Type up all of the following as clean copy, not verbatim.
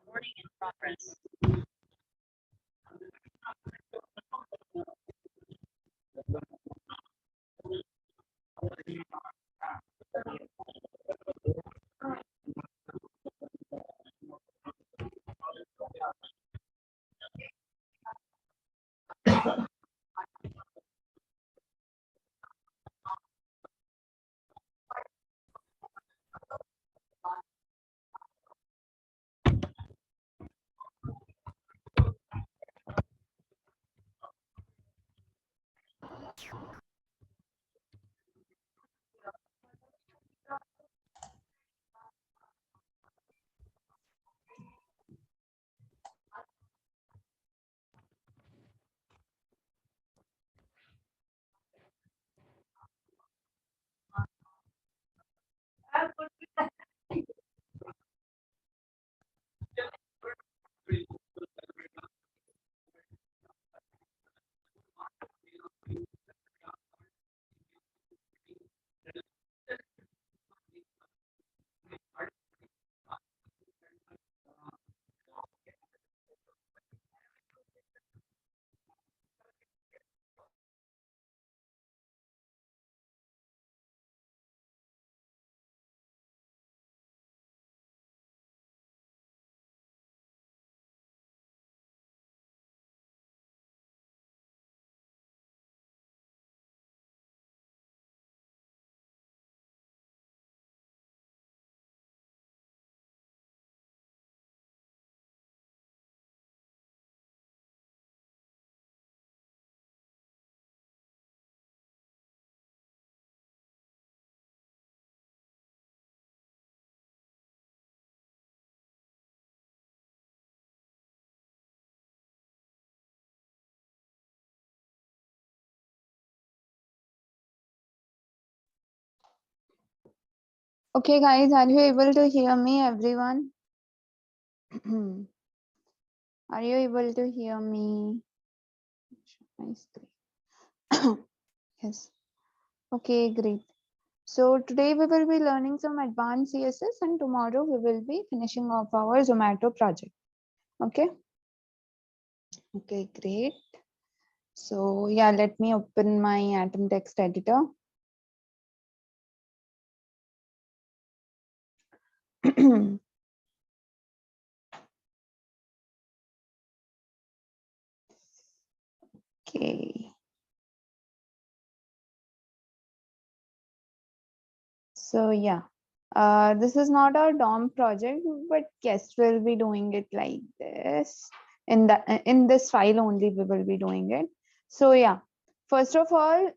Recording in progress. Okay, guys, are you able to hear me, everyone? Are you able to hear me? My screen. Yes. Okay, great. So today we will be learning some advanced CSS and tomorrow we will be finishing off our Zomato project. Okay. Okay, great. So yeah, let me open my Atom text editor. Okay. So yeah, this is not our DOM project, but yes, we'll be doing it like this. In this file only we will be doing it. So yeah, first of all,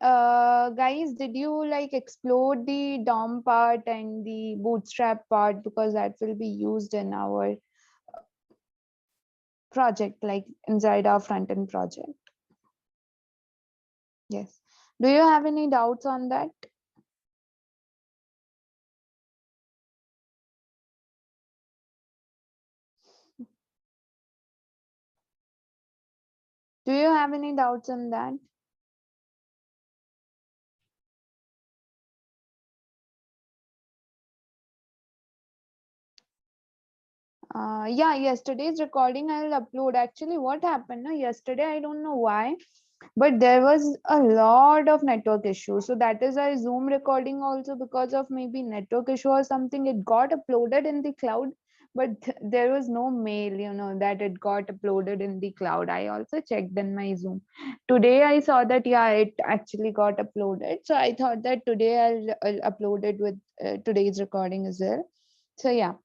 guys, did you like explore the DOM part and the bootstrap part, because that will be used in our project, like inside our front end project? Yes. Do you have any doubts on that? Do you have any doubts on that? Yeah, yesterday's recording I'll upload. Actually, what happened? No, yesterday I don't know why, but there was a lot of network issues. So that is why Zoom recording also, because of maybe network issue or something, it got uploaded in the cloud, but there was no mail, that it got uploaded in the cloud. I also checked in my Zoom. Today I saw that, yeah, it actually got uploaded. So I thought that today I'll upload it with today's recording as well. So yeah.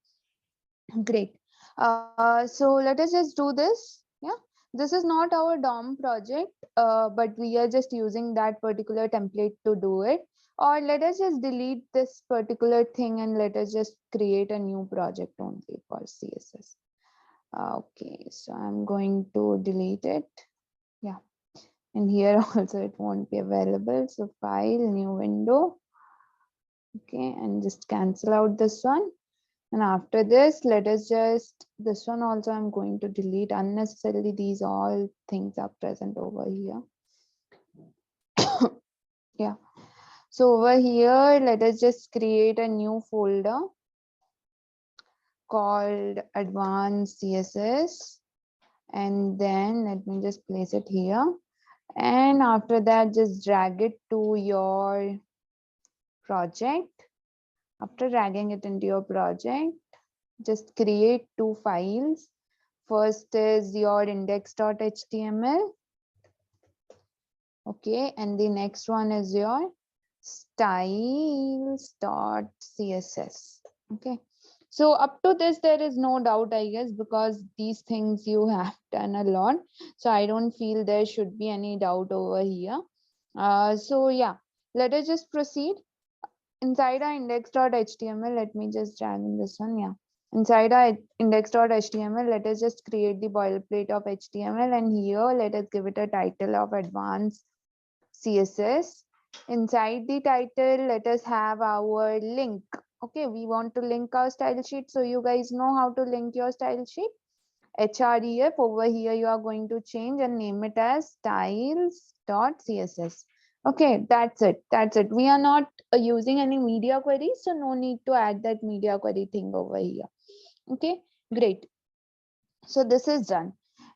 Great. So let us just do this. Yeah, this is not our DOM project, but we are just using that particular template to do it. Or let us just delete this particular thing and let us just create a new project only for CSS. Okay, so I'm going to delete it. Yeah, and here also it won't be available. So file, new window. Okay, and just cancel out this one. And after this, let us just, this one also I'm going to delete unnecessarily. These all things are present over here. Yeah. So over here, let us just create a new folder. called advanced CSS, and then let me just place it here. And after that, just drag it to your project. After dragging it into your project, just create two files. First is your index.html. Okay, and the next one is your styles.css. Okay, so up to this, there is no doubt, I guess, because these things you have done a lot. So I don't feel there should be any doubt over here. So yeah, let us just proceed. Inside our index.html, let me just drag in this one. Yeah. Inside our index.html, let us just create the boilerplate of HTML, and here let us give it a title of advanced CSS. Inside the title, let us have our link. Okay, we want to link our style sheet. So you guys know how to link your style sheet. href over here, you are going to change and name it as styles.css. Okay, that's it. That's it. We are not using any media query, so no need to add that media query thing over here. Okay, great. So this is done.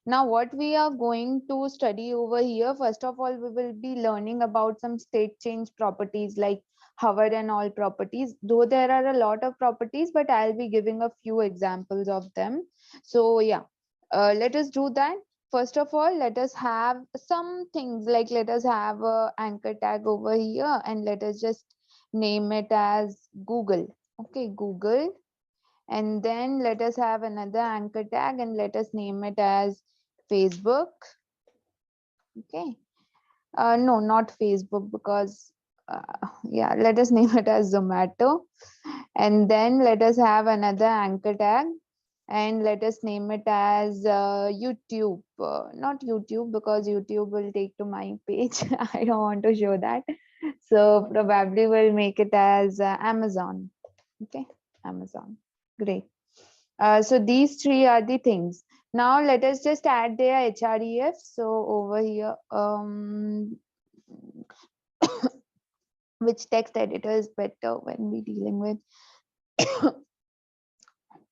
Now what we are going to study over here, first of all, we will be learning about some state change properties like hover and all properties. Though there are a lot of properties, but I'll be giving a few examples of them. So yeah, let us do that. First of all, let us have some things like let us have a anchor tag over here, and let us just name it as Google. Okay, Google. And then let us have another anchor tag and let us name it as Facebook. Okay. No, not Facebook, because yeah, let us name it as Zomato. And then let us have another anchor tag and let us name it as YouTube. Not YouTube, because YouTube will take to my page. I don't want to show that. So probably we'll make it as Amazon. Okay, Amazon. Great. So these three are the things. Now let us just add their href. So over here, which text editor is better when we dealing with?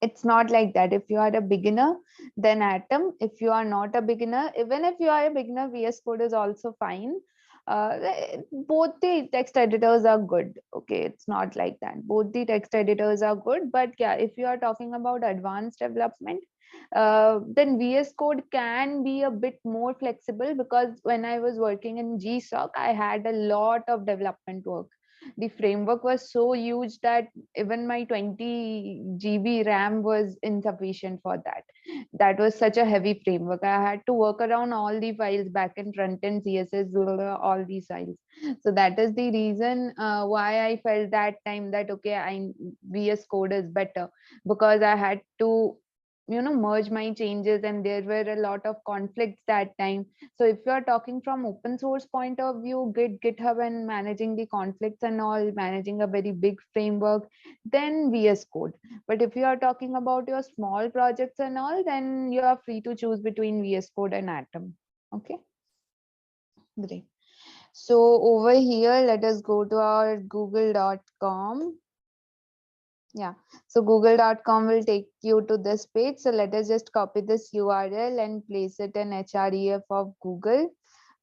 It's not like that. If you are a beginner, then Atom. If you are not a beginner, even if you are a beginner, VS Code is also fine. Both the text editors are good. Okay, it's not like that. Both the text editors are good, but yeah, if you are talking about advanced development, then VS Code can be a bit more flexible, because when I was working in GSOC, I had a lot of development work. The framework was so huge that even my 20 GB RAM was insufficient for that. That was such a heavy framework. I had to work around all the files, back and front end, CSS, all these files. So that is the reason why I felt that time that okay, VS Code is better, because I had to merge my changes, and there were a lot of conflicts that time. So if you are talking from open source point of view, GitHub, and managing the conflicts and all, managing a very big framework, then VS Code. But if you are talking about your small projects and all, then you are free to choose between VS Code and Atom. Okay, great. So over here, let us go to our google.com. Yeah, so google.com will take you to this page. So let us just copy this URL and place it in href of Google.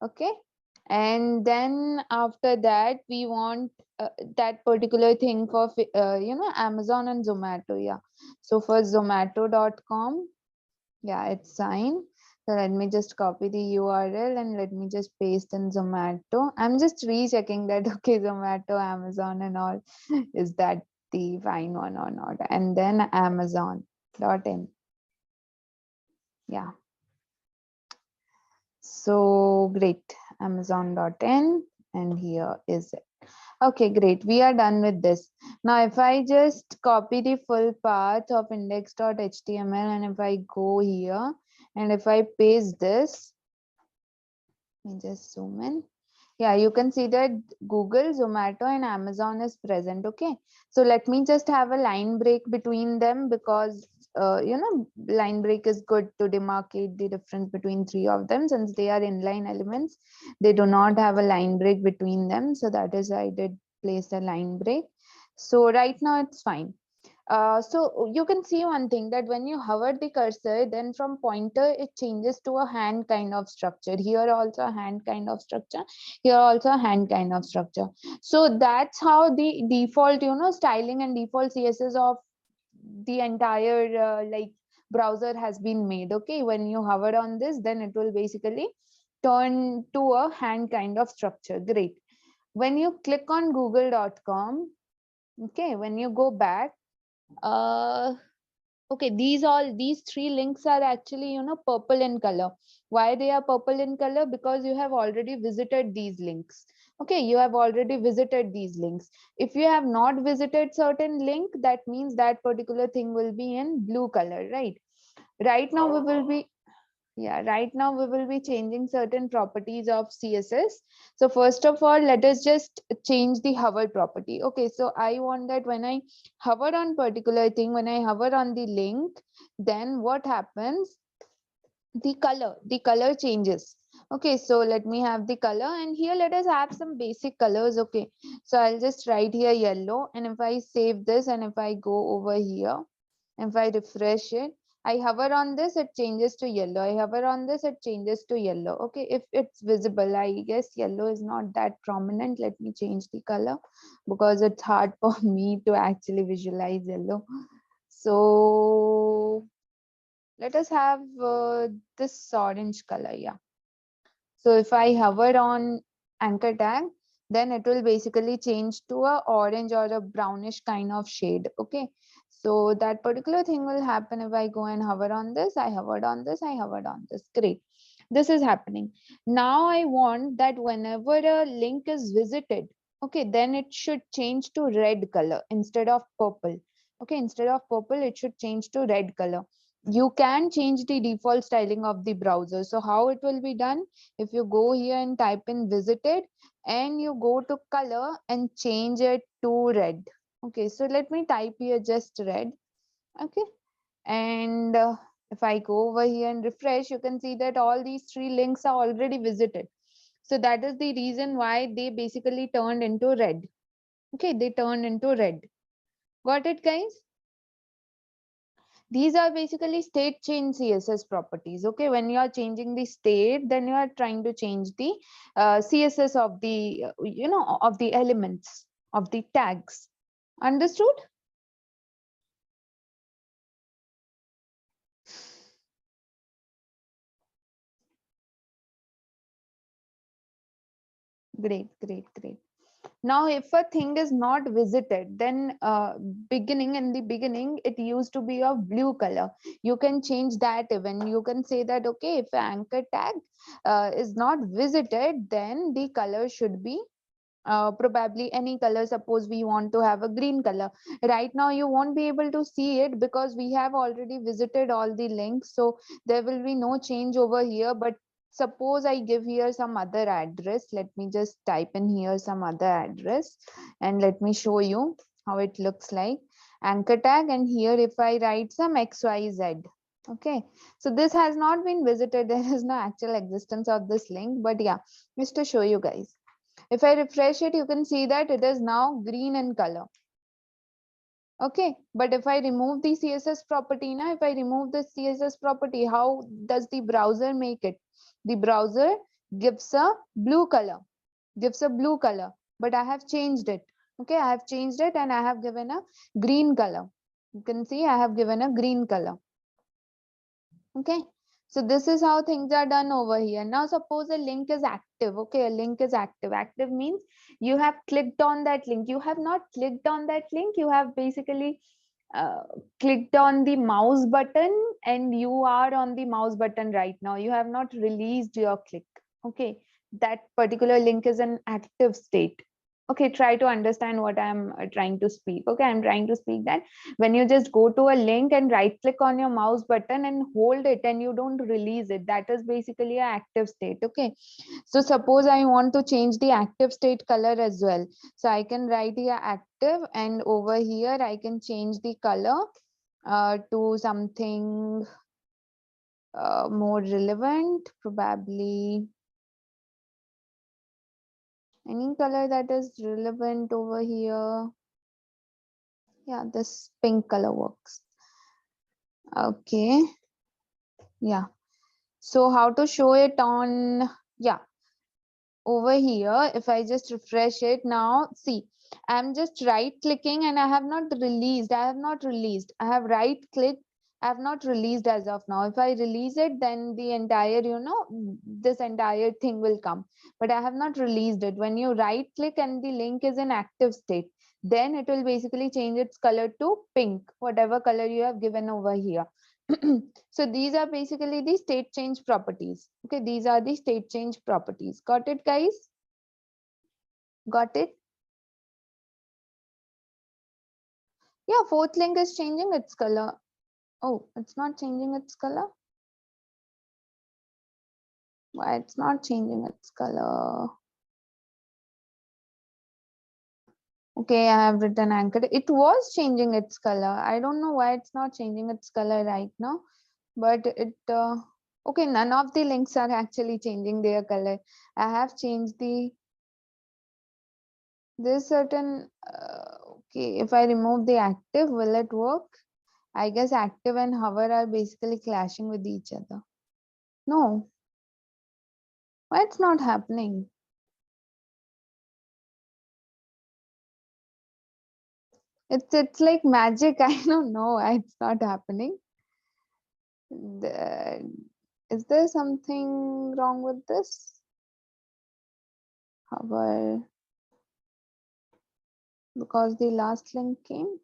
Okay, and then after that we want that particular thing for Amazon and Zomato. Yeah, so for zomato.com, yeah, it's fine. So let me just copy the URL and let me just paste in Zomato. I'm just rechecking that okay, Zomato, Amazon and all, is that the fine one or not? And then Amazon.in. Yeah, so great, Amazon.in, and here is it. Okay, great. We are done with this. Now, if I just copy the full path of index.html, and if I go here and if I paste this, let me just zoom in. Yeah, you can see that Google, Zomato, and Amazon is present. Okay, so let me just have a line break between them, because line break is good to demarcate the difference between three of them, since they are inline elements. They do not have a line break between them, so that is why I did place a line break. So right now it's fine. So you can see one thing, that when you hover the cursor, then from pointer it changes to a hand kind of structure. Here also a hand kind of structure, here also a hand kind of structure. So that's how the default, styling and default CSS of the entire like browser has been made. Okay, when you hover on this, then it will basically turn to a hand kind of structure. Great. When you click on google.com, okay, when you go back, uh okay, these three links are actually, purple in color. Why they are purple in color? Because you have already visited these links. Okay, you have already visited these links. If you have not visited certain link, that means that particular thing will be in blue color, right? Right now we will be, yeah, right now we will be changing certain properties of CSS. So first of all, let us just change the hover property. Okay, so I want that when I hover on particular thing, when I hover on the link, then what happens? The color changes. Okay, so let me have the color, and here let us have some basic colors. Okay, so I'll just write here yellow, and if I save this and if I go over here, if I refresh it, I hover on this, it changes to yellow. I hover on this, it changes to yellow. Okay, if it's visible, I guess yellow is not that prominent. Let me change the color because it's hard for me to actually visualize yellow. So let us have this orange color. Yeah. So if I hover on anchor tag, then it will basically change to a orange or a brownish kind of shade. Okay. So that particular thing will happen if I go and hover on this. I hovered on this. I hovered on this. Great. This is happening. Now I want that whenever a link is visited, okay, then it should change to red color instead of purple. Okay, instead of purple, it should change to red color. You can change the default styling of the browser. So how it will be done? If you go here and type in visited and you go to color and change it to red. Okay, so let me type here just red. Okay, and if I go over here and refresh, you can see that all these three links are already visited. So that is the reason why they basically turned into red. Okay, they turned into red. Got it, guys? These are basically state change CSS properties. Okay, when you are changing the state, then you are trying to change the CSS of the of the elements of the tags. Understood? Great, great, great. Now if a thing is not visited, then in the beginning it used to be of blue color. You can change that. Even you can say that, okay, if an anchor tag is not visited, then the color should be probably any color. Suppose we want to have a green color. Right now you won't be able to see it because we have already visited all the links, so there will be no change over here. But suppose I give here some other address. Let me just type in here some other address and let me show you how it looks like. Anchor tag, and here if I write some XYZ. Okay, so this has not been visited. There is no actual existence of this link, but yeah, just to show you guys. If I refresh it, you can see that it is now green in color. Okay, but if I remove the CSS property, now if I remove the CSS property, how does the browser make it? The browser gives a blue color, but I have changed it. Okay, I have changed it and I have given a green color. You can see I have given a green color. Okay, so this is how things are done over here. Now suppose a link is active. Okay, a link is active. Active means you have clicked on that link. You have not clicked on that link. You have basically uh, clicked on the mouse button and you are on the mouse button right now. You have not released your click. Okay, that particular link is an active state. Okay, try to understand what I'm trying to speak. Okay, I'm trying to speak that when you just go to a link and right click on your mouse button and hold it and you don't release it, that is basically an active state. Okay, so suppose I want to change the active state color as well. So I can write here active, and over here I can change the color to something more relevant, probably any color that is relevant over here. Yeah, this pink color works. Okay. Yeah. So how to show it on, yeah, over here, if I just refresh it now, see, I'm just right clicking and I have not released. I have right clicked. I have not released as of now. If I release it, then the entire, this entire thing will come. But I have not released it. When you right click and the link is in active state, then it will basically change its color to pink, whatever color you have given over here. So these are basically the state change properties. Okay, these are the state change properties. Got it, guys? Got it? Yeah, fourth link is changing its color. Oh, it's not changing its color? Why it's not changing its color? Okay, I have written anchored. It was changing its color. I don't know why it's not changing its color right now, but okay, none of the links are actually changing their color. I have changed this certain, okay, if I remove the active, will it work? I guess active and hover are basically clashing with each other. No, why it's not happening? It's like magic. I don't know why it's not happening. Is there something wrong with this? Hover, because the last link came.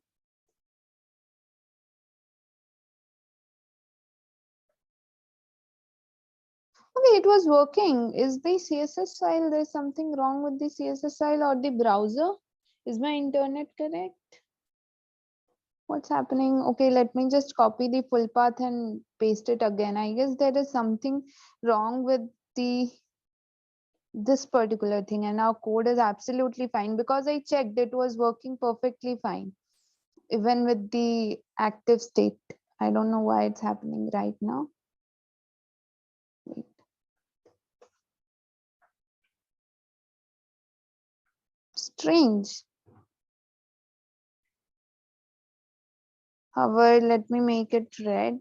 Okay, it was working. Is the CSS file, there's something wrong with the CSS file or the browser? Is my internet correct? What's happening? Okay, let me just copy the full path and paste it again. I guess there is something wrong with the this particular thing, and our code is absolutely fine because I checked it was working perfectly fine even with the active state. I don't know why it's happening right now. Wait. Strange. However, let me make it red.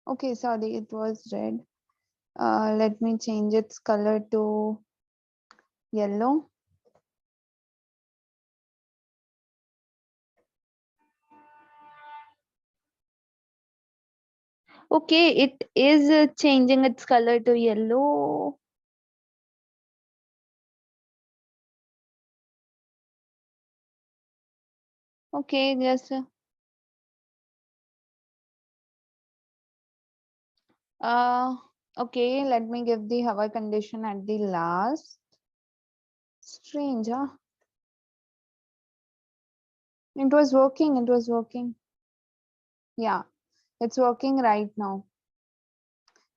Okay, sorry, it was red. Let me change its color to yellow. Okay, it is changing its color to yellow. Okay, just uh okay, let me give the hover condition at the last. Strange, huh? It was working, it was working. Yeah, it's working right now.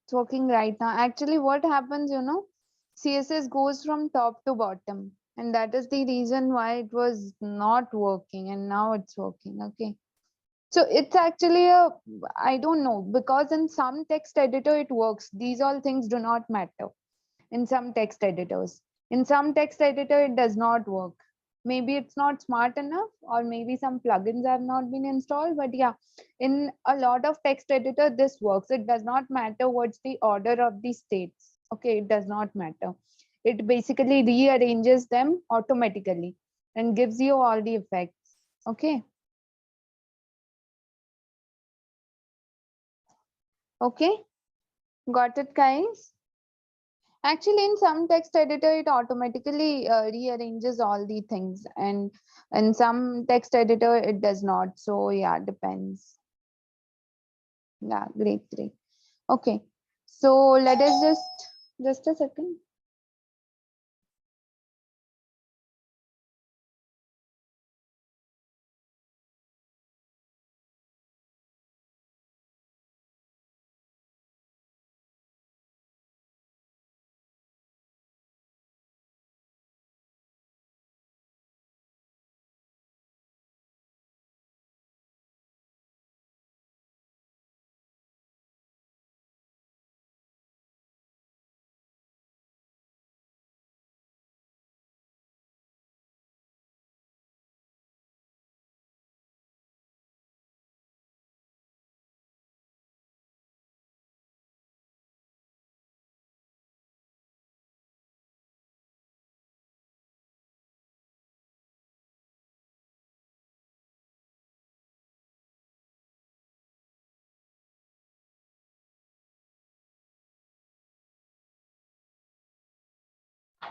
It's working right now. Actually, what happens, CSS goes from top to bottom. And that is the reason why it was not working. And now it's working. Okay. So it's actually I don't know, because in some text editor it works. These all things do not matter in some text editors. In some text editor, it does not work. Maybe it's not smart enough, or maybe some plugins have not been installed. But yeah, in a lot of text editor, this works. It does not matter what's the order of the states. Okay, it does not matter. It basically rearranges them automatically and gives you all the effects. Okay. Okay. Got it, guys? Actually, in some text editor, it automatically rearranges all the things, and in some text editor, it does not. So yeah, depends. Yeah, great, great. Okay, so let us just a second.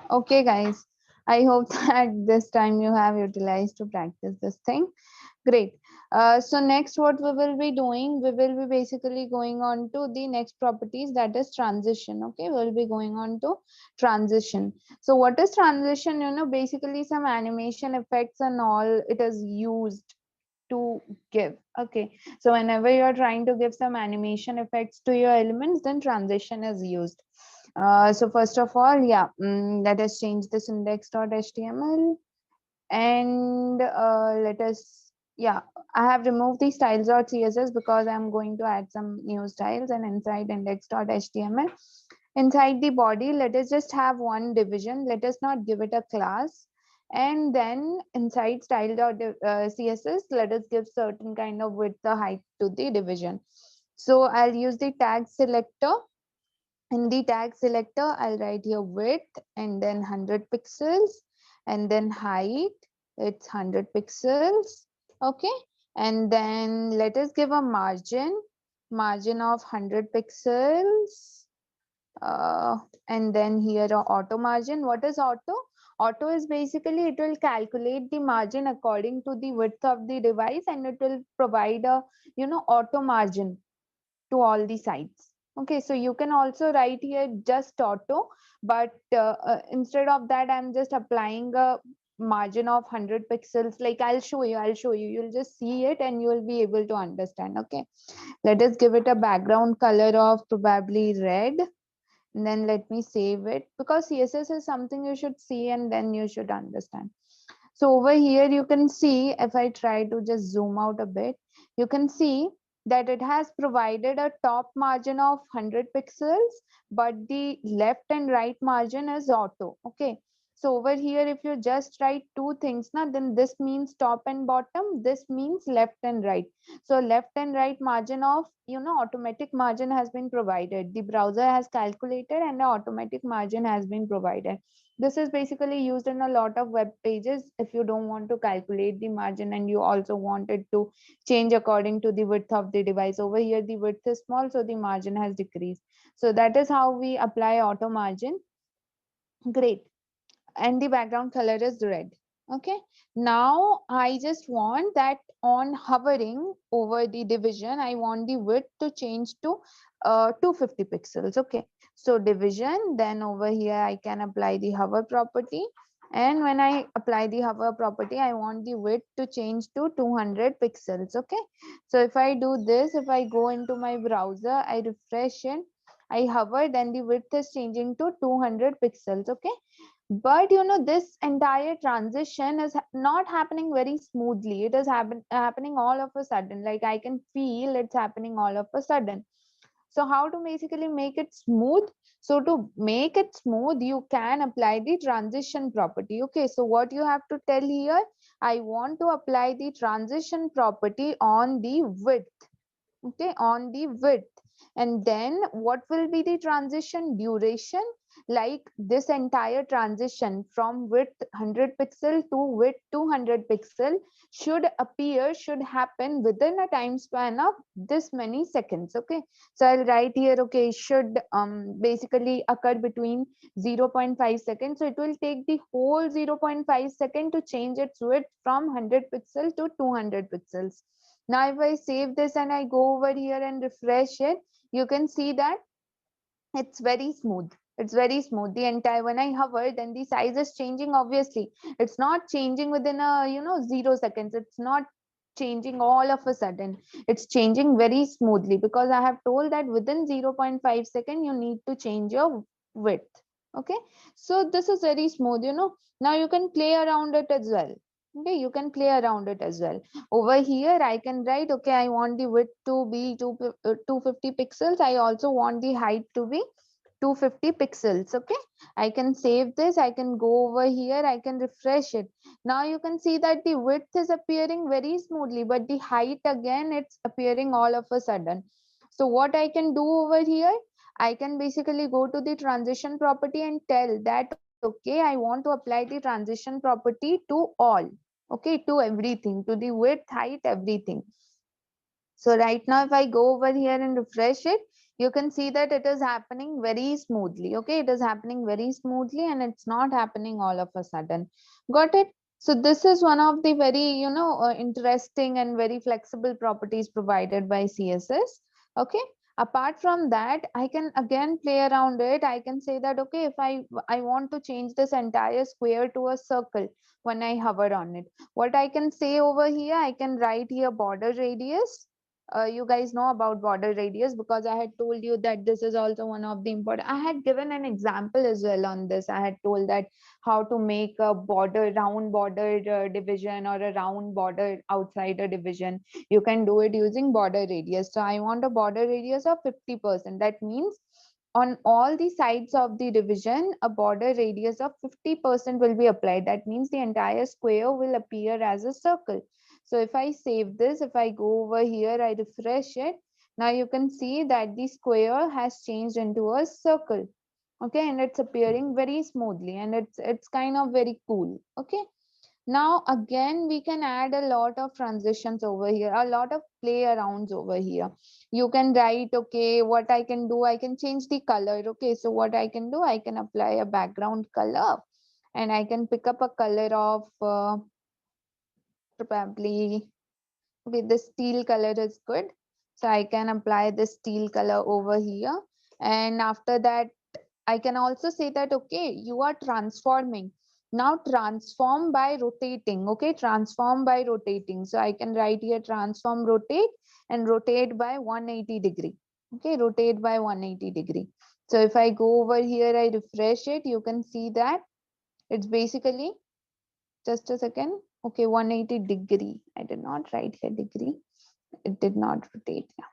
Okay, guys. I hope that this time you have utilized to practice this thing. Great. So next what we will be doing, we will be basically going on to the next properties, that is transition. Okay, we'll be going on to transition. So what is transition? You know, basically some animation effects and all it is used to give. Okay, so whenever you're trying to give some animation effects to your elements, then transition is used. So first of all, yeah, let us change this index.html and let us, yeah, I have removed the styles.css because I'm going to add some new styles, and inside index.html, inside the body, let us just have one division. Let us not give it a class. And then inside style.css, let us give certain kind of width or height to the division. So I'll use the tag selector. In the tag selector, I'll write here width and then 100 pixels, and then height, it's 100 pixels. Okay. And then let us give a margin of 100 pixels. Uh, and then here a auto margin. What is auto? Auto is basically it will calculate the margin according to the width of the device, and it will provide a, you know, auto margin to all the sides. Okay, so you can also write here just auto, but instead of that, I'm just applying a margin of 100 pixels. Like I'll show you, you'll just see it and you'll be able to understand. Okay, let us give it a background color of probably red. And then let me save it, because CSS is something you should see and then you should understand. So over here, you can see, if I try to just zoom out a bit, you can see that it has provided a top margin of 100 pixels, but the left and right margin is auto. Okay. So over here, if you just write two things, now then this means top and bottom, this means left and right. So left and right margin of, you know, automatic margin has been provided. The browser has calculated and the automatic margin has been provided. This is basically used in a lot of web pages. If you don't want to calculate the margin and you also want it to change according to the width of the device, over here the width is small, so the margin has decreased. So that is how we apply auto margin. Great. And the background color is red. Okay, now I just want that on hovering over the division, I want the width to change to 250 pixels. Okay, so division, then over here I can apply the hover property, and when I apply the hover property, I want the width to change to 200 pixels. Okay, so if I do this, if I go into my browser, I refresh it, I hover, then the width is changing to 200 pixels. Okay, but you know, this entire transition is not happening very smoothly. It is happening all of a sudden. Like I can feel it's happening all of a sudden. So how to basically make it smooth? So to make it smooth, you can apply the transition property. Okay, so what you have to tell here, I want to apply the transition property on the width. Okay, on the width. And then what will be the transition duration? Like this entire transition from width 100 pixel to width 200 pixel should happen within a time span of this many seconds. Okay, so I'll write here, okay, should basically occur between 0.5 seconds. So it will take the whole 0.5 second to change its width from 100 pixel to 200 pixels. Now, if I save this and I go over here and refresh it, you can see that it's very smooth. It's very smooth. The entire, when I hover, then the size is changing. Obviously, it's not changing within a, you know, 0 seconds. It's not changing all of a sudden. It's changing very smoothly, because I have told that within 0.5 second you need to change your width. Okay, so this is very smooth, you know. Now you can play around it as well. Okay, you can play around it as well. Over here I can write, okay, I want the width to be 250 pixels. I also want the height to be 250 pixels. Okay, I can save this, I can go over here, I can refresh it. Now you can see that the width is appearing very smoothly, but the height again, it's appearing all of a sudden. So what I can do over here, I can basically go to the transition property and tell that, okay, I want to apply the transition property to all. Okay, to everything, to the width, height, everything. So right now, if I go over here and refresh it, You can see that it is happening very smoothly. Okay, it is happening very smoothly and it's not happening all of a sudden. Got it? So this is one of the very, interesting and very flexible properties provided by CSS. Okay, apart from that, I can again play around it. I can say that, okay, if I want to change this entire square to a circle when I hover on it, what I can say over here, I can write here border radius. You guys know about border radius because I had told you that this is also one of the important. I had given an example as well on this. I had told that how to make a border, round border division, or a round border outside a division. You can do it using border radius. So I want a border radius of 50%. That means on all the sides of the division, a border radius of 50% will be applied. That means the entire square will appear as a circle. So if I save this, if I go over here, I refresh it. Now you can see that the square has changed into a circle. Okay, and it's appearing very smoothly and it's kind of very cool. Okay. Now again, we can add a lot of transitions over here, a lot of play arounds over here. You can write, okay, what I can do, I can change the color. Okay, so what I can do, I can apply a background color and I can pick up a color of probably, okay, the steel color is good. So I can apply the steel color over here. And after that, I can also say that, okay, you are transforming. Now transform by rotating. Okay, transform by rotating. So I can write here transform rotate and rotate by 180 degree. Okay, rotate by 180 degree. So if I go over here, I refresh it, you can see that it's basically, just a second. Okay, 180 degree. I did not write here degree. It did not rotate. Yeah.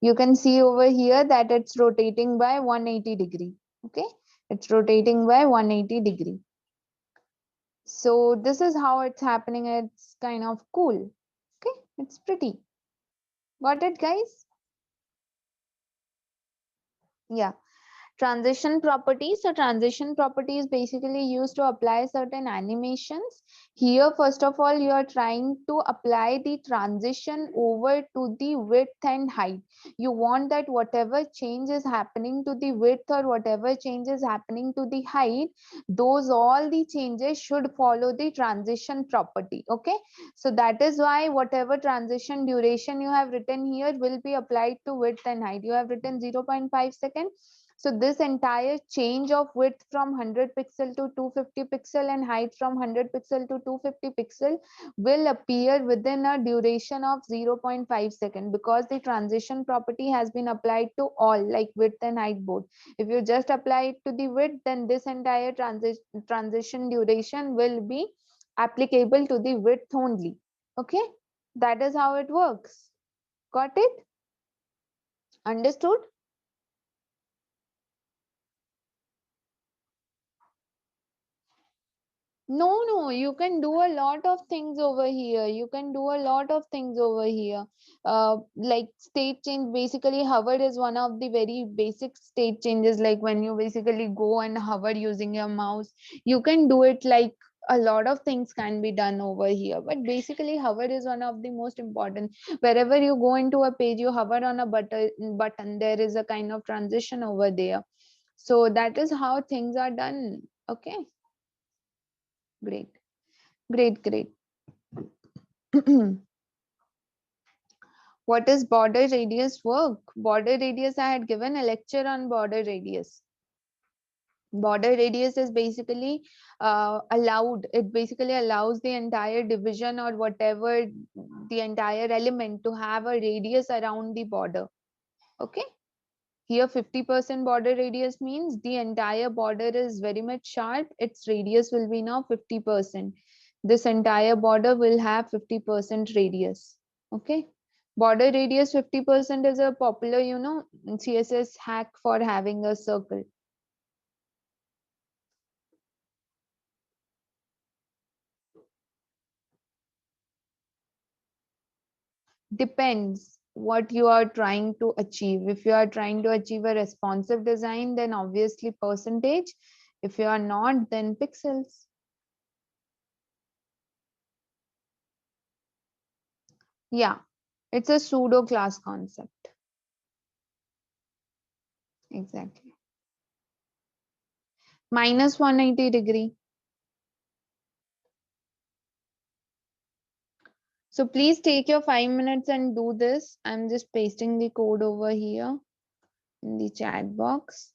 You can see over here that it's rotating by 180 degree. Okay, it's rotating by 180 degree. So this is how it's happening. It's kind of cool. Okay, it's pretty. Got it, guys? Yeah. Transition properties. So transition property is basically used to apply certain animations. Here, first of all, you are trying to apply the transition over to the width and height. You want that whatever change is happening to the width or whatever change is happening to the height, those all the changes should follow the transition property. Okay, so that is why whatever transition duration you have written here will be applied to width and height. You have written 0.5 seconds. So this entire change of width from 100 pixel to 250 pixel and height from 100 pixel to 250 pixel will appear within a duration of 0.5 second, because the transition property has been applied to all, like width and height both. If you just apply it to the width, then this entire transition duration will be applicable to the width only. Okay, that is how it works. Got it? Understood? No, you can do a lot of things over here. You can do a lot of things over here. Like state change, basically hover is one of the very basic state changes. Like when you basically go and hover using your mouse, you can do it like a lot of things can be done over here. But basically hover is one of the most important. Wherever you go into a page, you hover on a button, there is a kind of transition over there. So that is how things are done. Okay, great. Great. What is border radius work? Border radius, I had given a lecture on border radius. Border radius is basically allowed. It basically allows the entire division or whatever, the entire element to have a radius around the border. Okay. Here 50% border radius means the entire border is very much sharp. Its radius will be now 50%. This entire border will have 50% radius. Okay. Border radius 50% is a popular, CSS hack for having a circle. Depends what you are trying to achieve. If you are trying to achieve a responsive design, then obviously percentage. If you are not, then pixels. Yeah, it's a pseudo class concept. Exactly. Minus 180 degree. So please take your 5 minutes and do this. I'm just pasting the code over here in the chat box.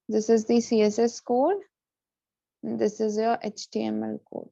This is the CSS code. This is your HTML code.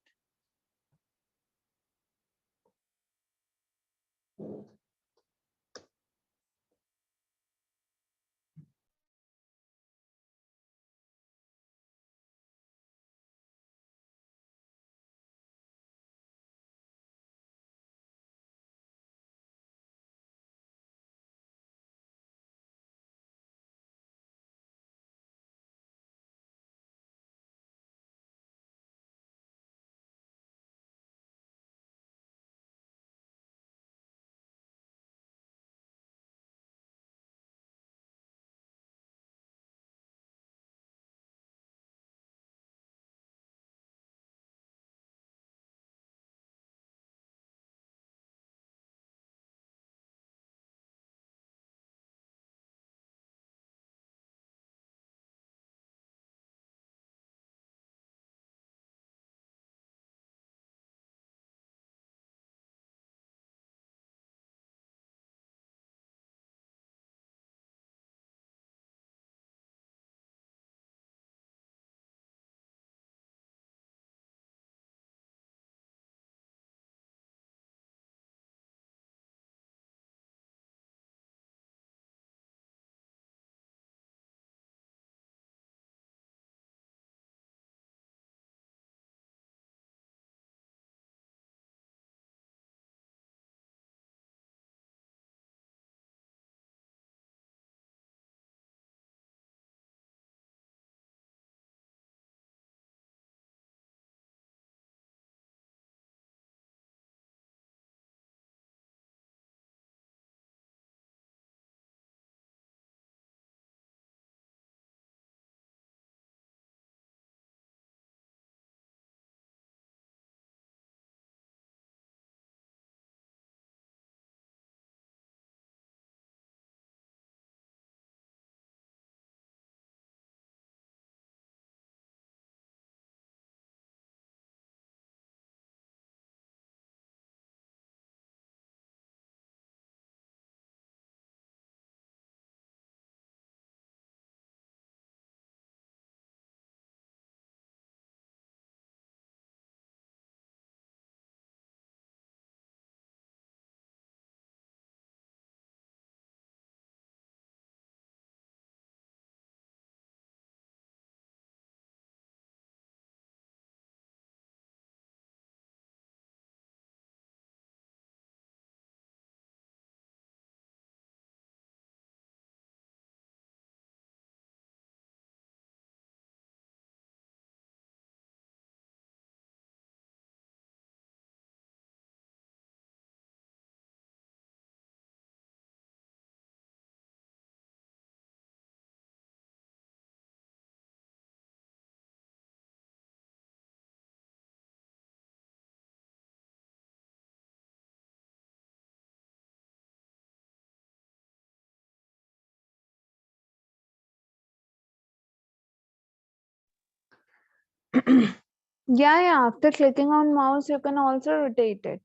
Yeah, after clicking on mouse, you can also rotate it.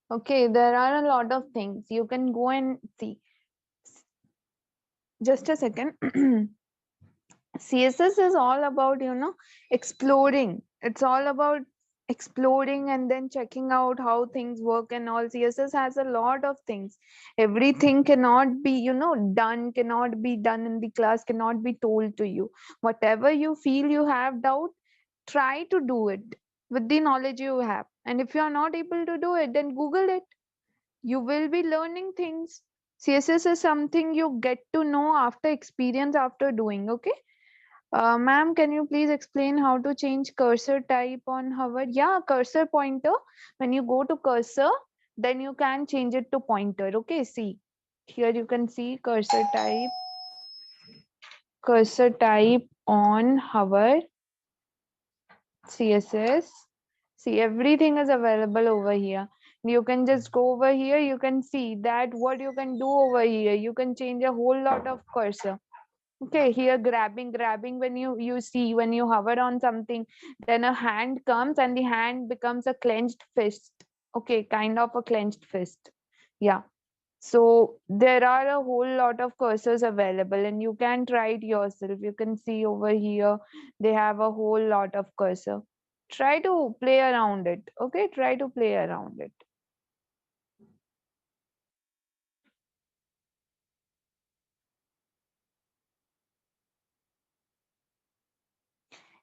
Okay, there are a lot of things. You can go and see. Just a second. CSS is all about, exploring. It's all about exploring and then checking out how things work and all. CSS has a lot of things. Everything cannot be, done, cannot be done in the class, cannot be told to you. Whatever you feel you have doubt, try to do it with the knowledge you have. And if you are not able to do it, then Google it. You will be learning things. CSS is something you get to know after experience, after doing. Okay. Ma'am, can you please explain how to change cursor type on hover? Yeah, cursor pointer. When you go to cursor, then you can change it to pointer. Okay, see. Here you can see cursor type. Cursor type on hover. CSS. See, everything is available over here. You can just go over here. You can see that what you can do over here. You can change a whole lot of cursor. Okay, here grabbing, when you see, when you hover on something, then a hand comes and the hand becomes a clenched fist. Okay, kind of a clenched fist. Yeah. So there are a whole lot of cursors available and you can try it yourself. You can see over here, they have a whole lot of cursor. Try to play around it. Okay, try to play around it.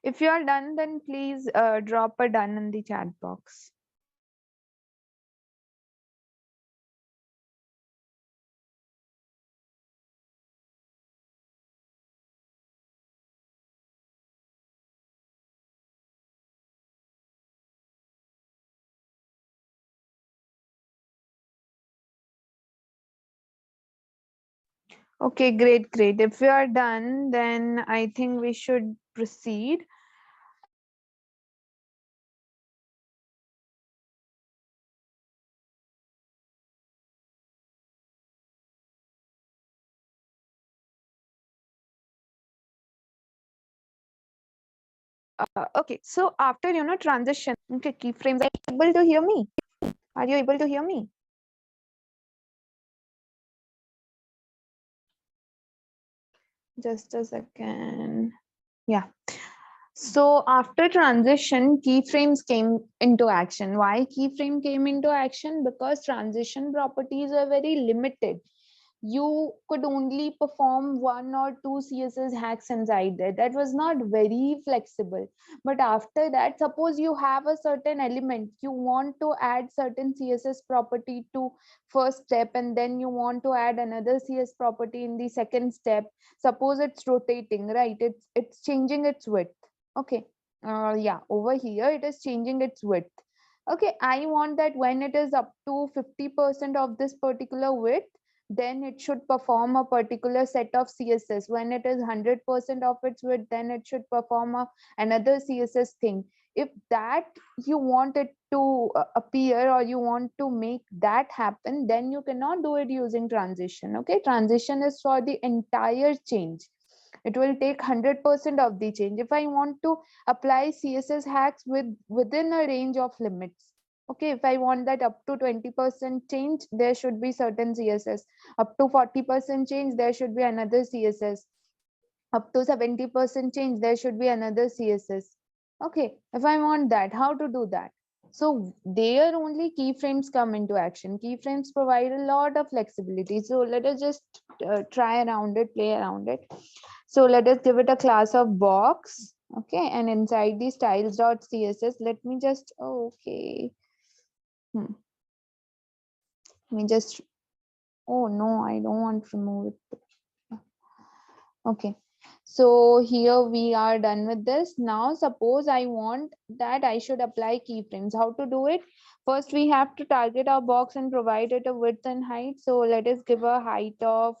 If you are done, then please drop a done in the chat box. Okay, great, great. If you are done, then I think we should proceed. Okay, so after transition, okay, keyframes. Are you able to hear me? Are you able to hear me? Just a second. Yeah. So after transition, keyframes came into action. Why keyframe came into action? Because transition properties are very limited. You could only perform one or two CSS hacks inside there. That was not very flexible. But after that, suppose you have a certain element, you want to add certain CSS property to first step, and then you want to add another CS property in the second step. Suppose it's rotating, right? It's changing its width. Okay. Yeah, over here it is changing its width. Okay, I want that when it is up to 50% of this particular width, then it should perform a particular set of CSS. When it is 100% of its width, then it should perform another CSS thing. If that you want it to appear, or you want to make that happen, then you cannot do it using transition. Okay, transition is for the entire change. It will take 100% of the change. If I want to apply CSS hacks within a range of limits, okay, if I want that up to 20% change, there should be certain CSS. Up to 40% change, there should be another CSS. Up to 70% change, there should be another CSS. Okay, if I want that, how to do that? So there only keyframes come into action. Keyframes provide a lot of flexibility. So let us just try around it, play around it. So let us give it a class of box. Okay, and inside the styles.css, let me just, okay. Let me just, oh no, I don't want to remove it. Okay, so here we are done with this. Now suppose I want that I should apply keyframes. How to do it? First we have to target our box and provide it a width and height. So let us give a height of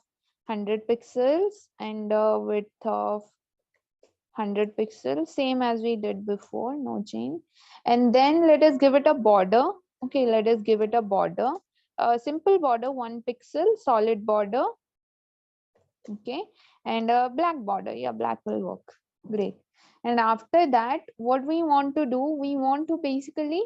100 pixels and a width of 100 pixels, same as we did before, no change. And then let us give it a border. Okay, let us give it a border, a simple border, 1 pixel, solid border. Okay, and a black border. Yeah, black will work. Great. And after that, what we want to do, we want to basically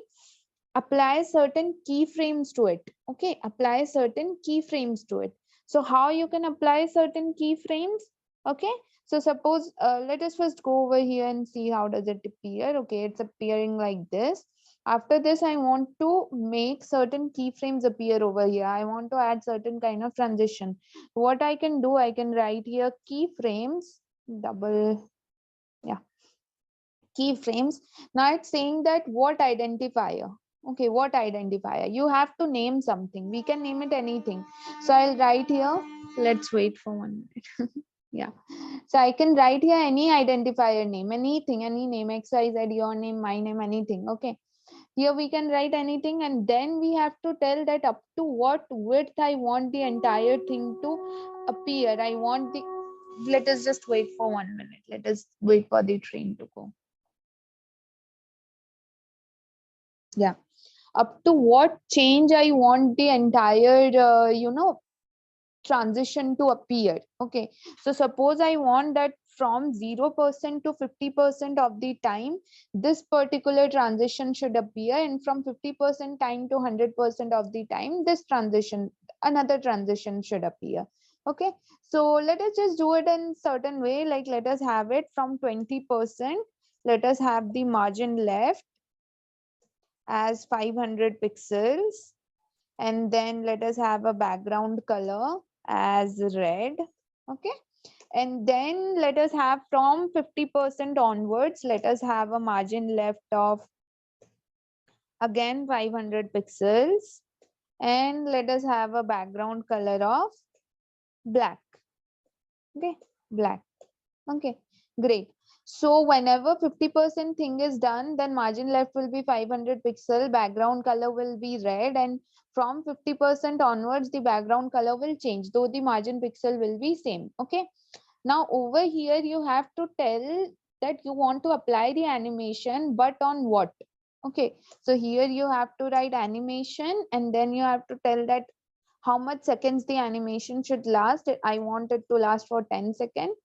apply certain keyframes to it. Okay, apply certain keyframes to it. So how you can apply certain keyframes? Okay, so suppose let us first go over here and see how does it appear. Okay, it's appearing like this. After this, I want to make certain keyframes appear over here. I want to add certain kind of transition. What I can do, I can write here keyframes, double, yeah, keyframes. Now it's saying that what identifier. Okay, what identifier? You have to name something. We can name it anything. So I'll write here, let's wait for 1 minute. Yeah, so I can write here any identifier name, anything, any name, XYZ, your name, my name, anything. Okay, here we can write anything, and then we have to tell that up to what width I want the entire thing to appear. I want the, let us just wait for 1 minute. Let us wait for the train to go. Yeah. up to what change I want the entire, transition to appear. Okay, so suppose I want that from 0% to 50% of the time this particular transition should appear, and from 50% time to 100% of the time this transition, another transition should appear. Okay, so let us just do it in certain way. Like, let us have it from 20%. Let us have the margin left as 500 pixels, and then let us have a background color as red. Okay, and then let us have from 50% onwards, let us have a margin left of again 500 pixels, and let us have a background color of black. Okay, black. Okay, great. So whenever 50% thing is done, then margin left will be 500 pixel, background color will be red, and from 50% onwards, the background color will change, though the margin pixel will be same. Okay. Now over here, you have to tell that you want to apply the animation, but on what? Okay. So here you have to write animation, and then you have to tell that how much seconds the animation should last. I want it to last for 10 seconds.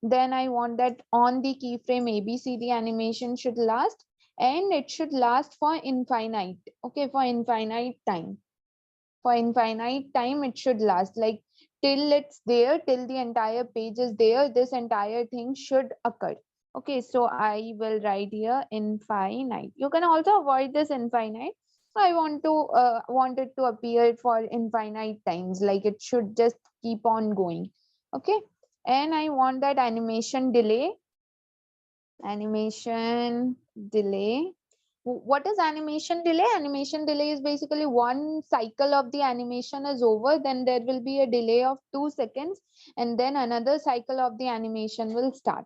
Then I want that on the keyframe ABC, the animation should last, and it should last for infinite. Okay, for infinite time. For infinite time, it should last, like till it's there, till the entire page is there, this entire thing should occur. Okay, so I will write here infinite. You can also avoid this infinite. I want it to appear for infinite times, like it should just keep on going. Okay, and I want that animation delay. Animation delay. What is animation delay? Animation delay is basically one cycle of the animation is over, then there will be a delay of 2 seconds, and then another cycle of the animation will start.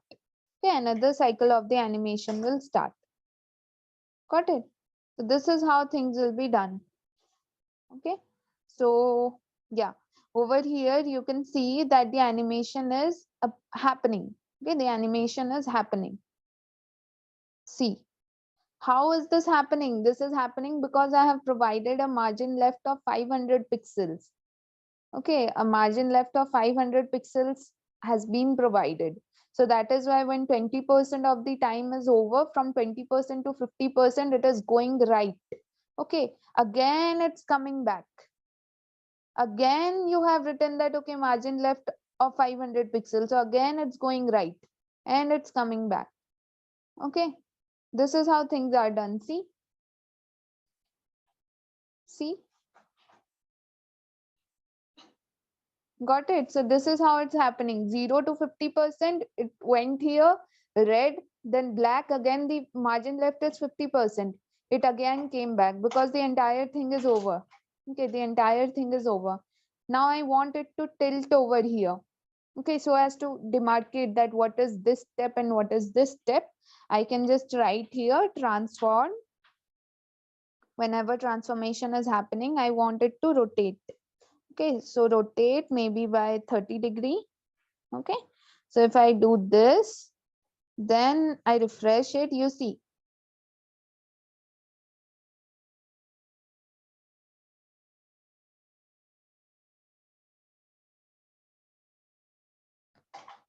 Okay, another cycle of the animation will start. Got it? So this is how things will be done. Okay, so yeah, over here you can see that the animation is happening. Okay, the animation is happening. See, how is this happening? This is happening because I have provided a margin left of 500 pixels. Okay, a margin left of 500 pixels has been provided. So that is why when 20% of the time is over, from 20% to 50%, it is going right. Okay, again it's coming back. Again you have written that, okay, margin left of 500 pixels. So again it's going right and it's coming back. Okay, this is how things are done. See, got it? So this is how it's happening. 0 to 50%, it went here, red, then black, again the margin left is 50%. It again came back because the entire thing is over. Okay, the entire thing is over. Now I want it to tilt over here. Okay, so as to demarcate that what is this step and what is this step, I can just write here transform. Whenever transformation is happening, I want it to rotate. Okay, so rotate maybe by 30 degree. Okay, so if I do this, then I refresh it, you see.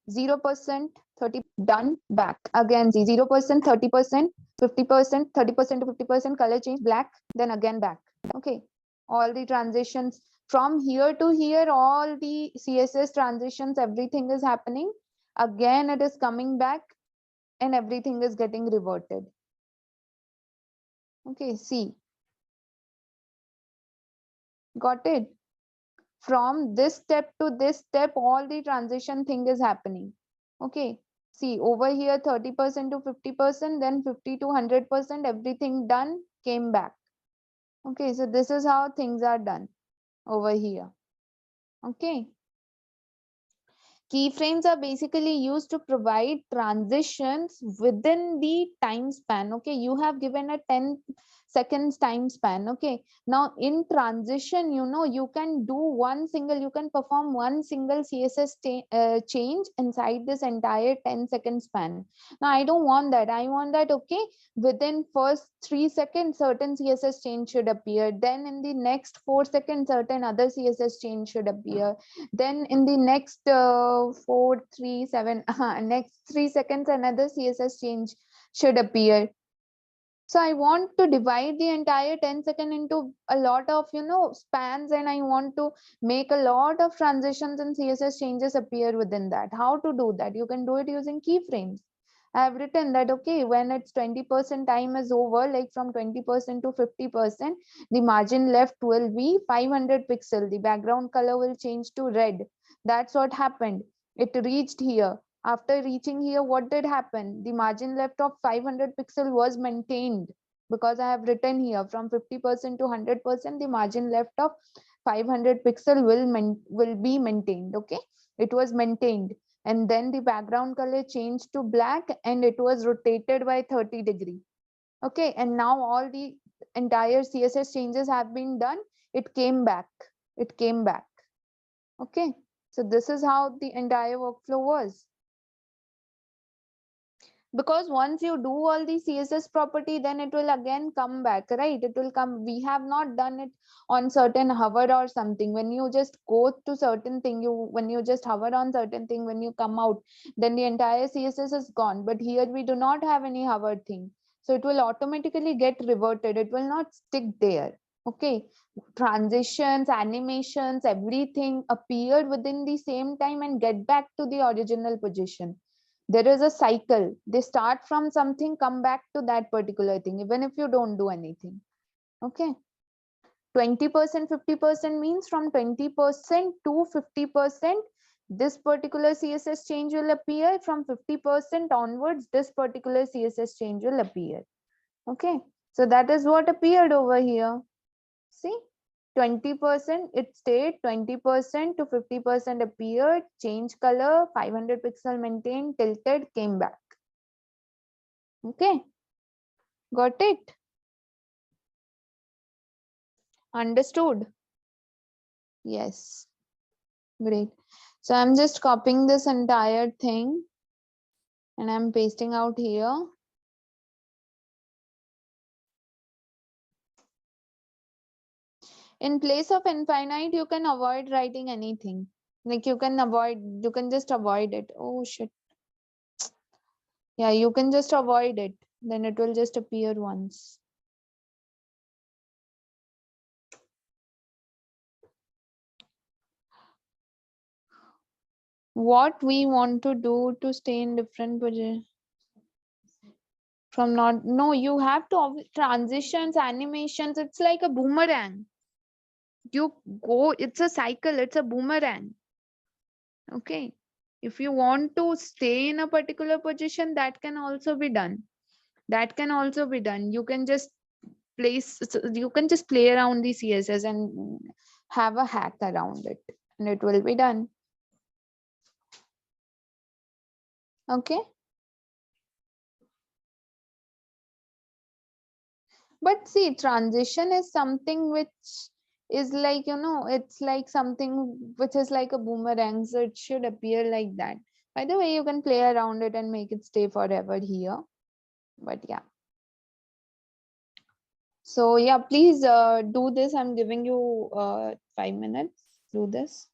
Zero percent, 30 done, back again. 0%, 30%, 50%, 30% to 50% color change, black, then again back. Okay, all the transitions from here to here, all the CSS transitions, everything is happening. Again, it is coming back and everything is getting reverted. Okay, see, got it? From this step to this step, all the transition thing is happening. Okay, see over here 30% to 50%, then 50 to 100%, everything done, came back. Okay, so this is how things are done over here. Okay, Keyframes are basically used to provide transitions within the time span. Okay, you have given a 10 seconds time span. Okay, now in transition, you can do you can perform one single CSS change inside this entire 10-second span. Now I don't want that. I want that, okay, within first 3 seconds certain CSS change should appear, then in the next 4 seconds certain other CSS change should appear, then in the next 4 3 7 next 3 seconds another CSS change should appear. So I want to divide the entire 10 second into a lot of spans, and I want to make a lot of transitions and CSS changes appear within that. How to do that? You can do it using keyframes. I have written that, okay, when it's 20% time is over, like from 20% to 50%, the margin left will be 500 pixel. The background color will change to red. That's what happened. It reached here. After reaching here, what did happen? The margin left of 500 pixel was maintained, because I have written here from 50% to 100%, the margin left of 500 pixel will be maintained. Okay, it was maintained, and then the background color changed to black and it was rotated by 30°. Okay, and now all the entire CSS changes have been done. It came back. It came back. Okay, so this is how the entire workflow was. Because once you do all the CSS property, then it will again come back, right? It will come. We have not done it on certain hover or something. When you just go to certain thing, when you just hover on certain thing, when you come out, then the entire CSS is gone. But here we do not have any hover thing, so it will automatically get reverted. It will not stick there. Okay, transitions, animations, everything appeared within the same time and get back to the original position. There is a cycle. They start from something, come back to that particular thing, even if you don't do anything. Okay, 20% 50% means from 20% to 50%, this particular CSS change will appear. From 50% onwards, this particular CSS change will appear. Okay, so that is what appeared over here. See, 20% it stayed, 20% to 50% appeared, change color, 500 pixel maintained, tilted, came back. Okay, got it? Understood? Yes, great. So I'm just copying this entire thing and I'm pasting out here. In place of infinite, you can avoid writing anything. Like you can just avoid it. Oh shit. Yeah, you can just avoid it. Then it will just appear once. What we want to do to stay in different position from not, no, you have to transitions, animations, it's like a boomerang. You go, it's a cycle, it's a boomerang. Okay, if you want to stay in a particular position, that can also be done. You can just you can just play around the CSS and have a hack around it, and it will be done. Okay, but see, transition is something which is like, it's like something which is like a boomerang, so it should appear like that. By the way, you can play around it and make it stay forever here, but yeah. So yeah, please do this. I'm giving you 5 minutes. Do this.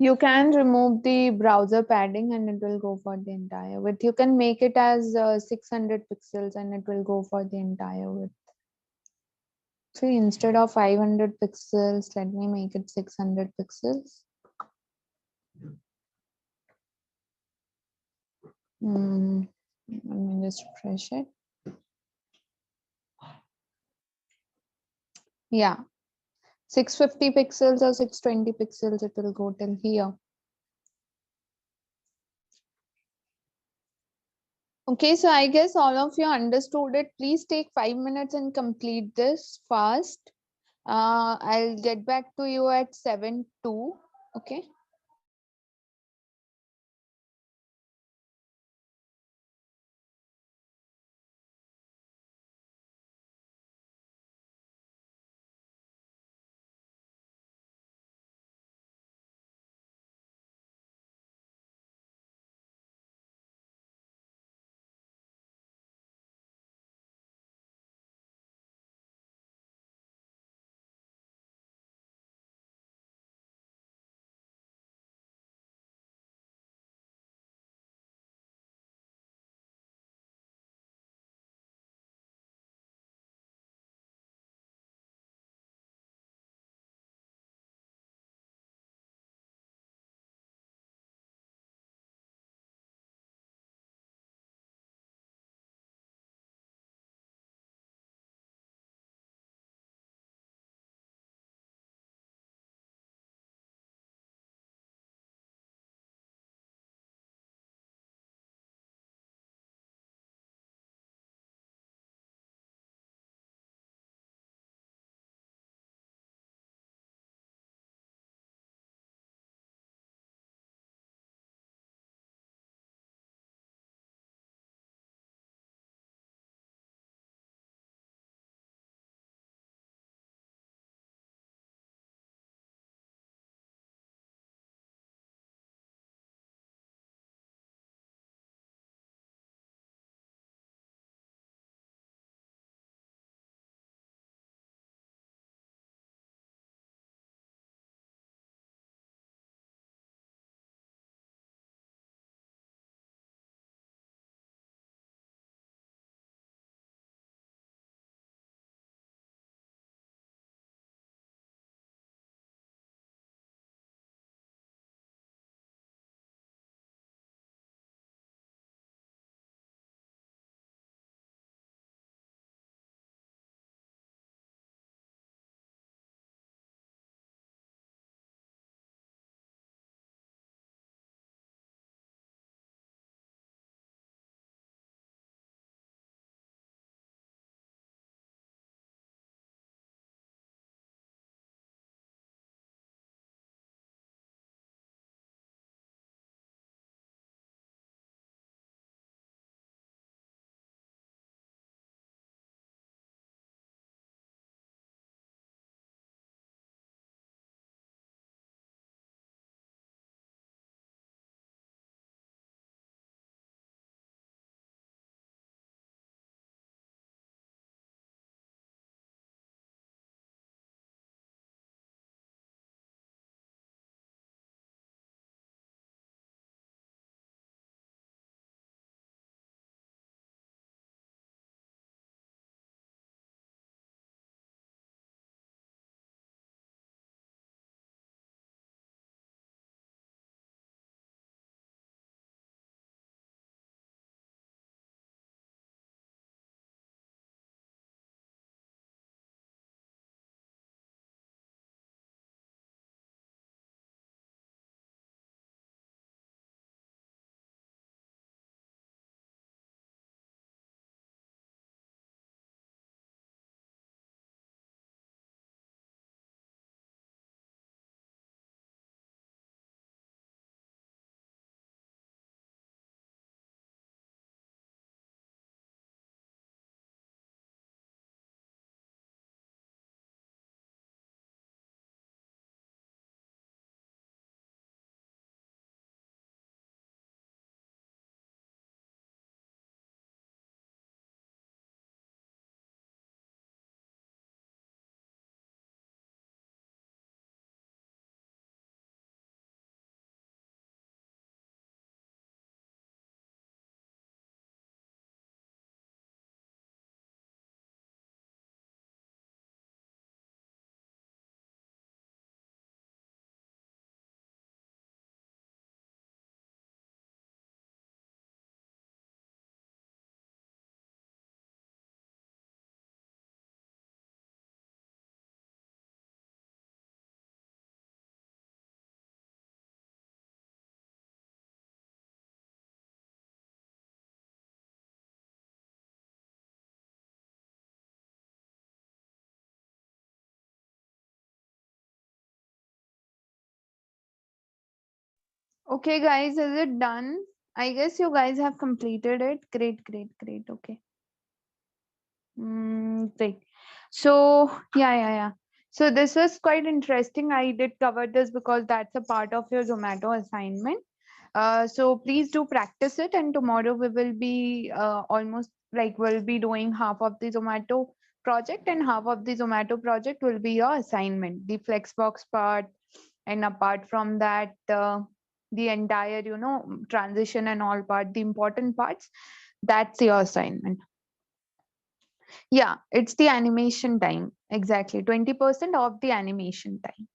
You can remove the browser padding and it will go for the entire width. You can make it as 600 pixels and it will go for the entire width. See, instead of 500 pixels, let me make it 600 pixels. Let me just refresh it. Yeah, 650 pixels or 620 pixels, it will go till here. Okay, so I guess all of you understood it. Please take 5 minutes and complete this fast. I'll get back to you at 7:02. Okay. Okay, guys, is it done? I guess you guys have completed it. Great, great, great. Okay. Great. So, yeah. So, this was quite interesting. I did cover this because that's a part of your Zomato assignment. So, please do practice it. And tomorrow we will be almost like we'll be doing half of the Zomato project, and half of the Zomato project will be your assignment, the Flexbox part. And apart from that, the entire, transition and all part, the important parts, that's your assignment. Yeah, it's the animation time. Exactly. 20% of the animation time.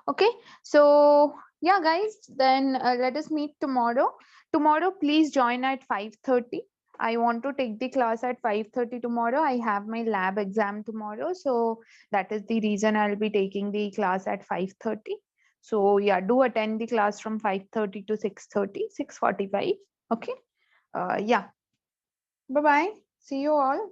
Okay. So, yeah, guys, then let us meet tomorrow. Tomorrow, please join at 5:30. I want to take the class at 5:30 tomorrow. I have my lab exam tomorrow. So, that is the reason I'll be taking the class at 5:30. So, yeah, do attend the class from 5:30 to 6:30, 6:45. Okay. Yeah. Bye bye. See you all.